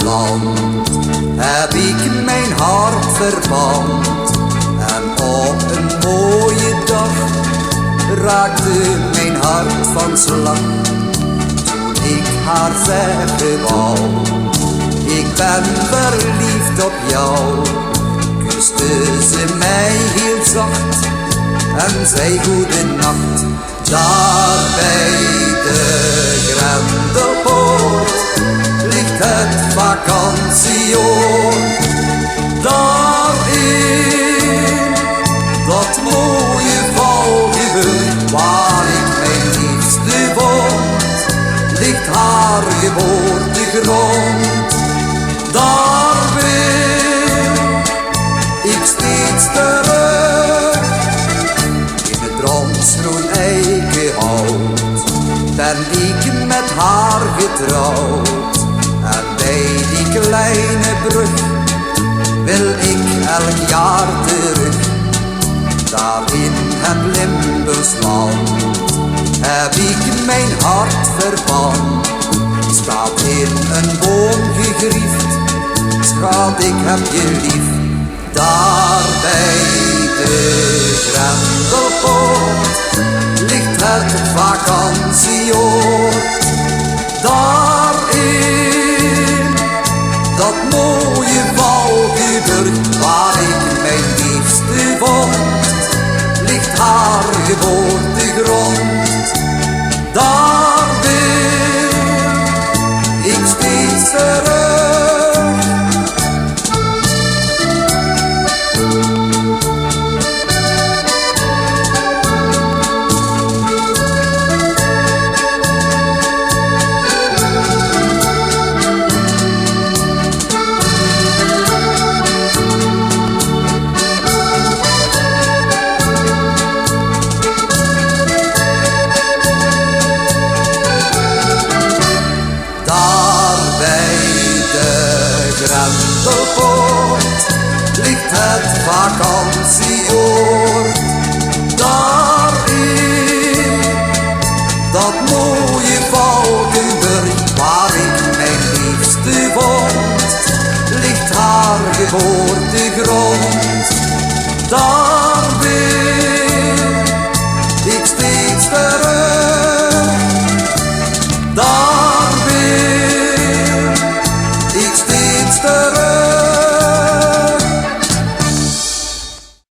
land heb ik mijn hart verband. En op een mooie dag raakte mijn hart van slag. Toen ik haar zeggen wou, ik ben verliefd op jou, kuste ze mij heel zacht en zei goedenacht. Daar bij de Grendelpoort ligt het vakantieoord. Daarin dat mooie Valkenburg waar ik mijn liefste woont, ligt haar geboortegrond. Daar wil ik steeds terug. In het bronsgroen eikenhout ben ik met haar getrouwd. En bij die kleine brug wil ik elk jaar terug. Daar in het Limburgs land heb ik mijn hart verband. Staat in een boom gegriefd, schat, ik heb je lief. Daar bij de Grendelpoort ligt het vakantieoord. Daarin dat mooie Valkenburg waar ik mijn liefste vond, ligt haar geboortegrond. Daar wil ik steeds terug. Grendelpoort ligt het vakantieoord. Daarin dat mooie Valkenburg waar ik mijn liefste vond, ligt haar geboortegrond. Daar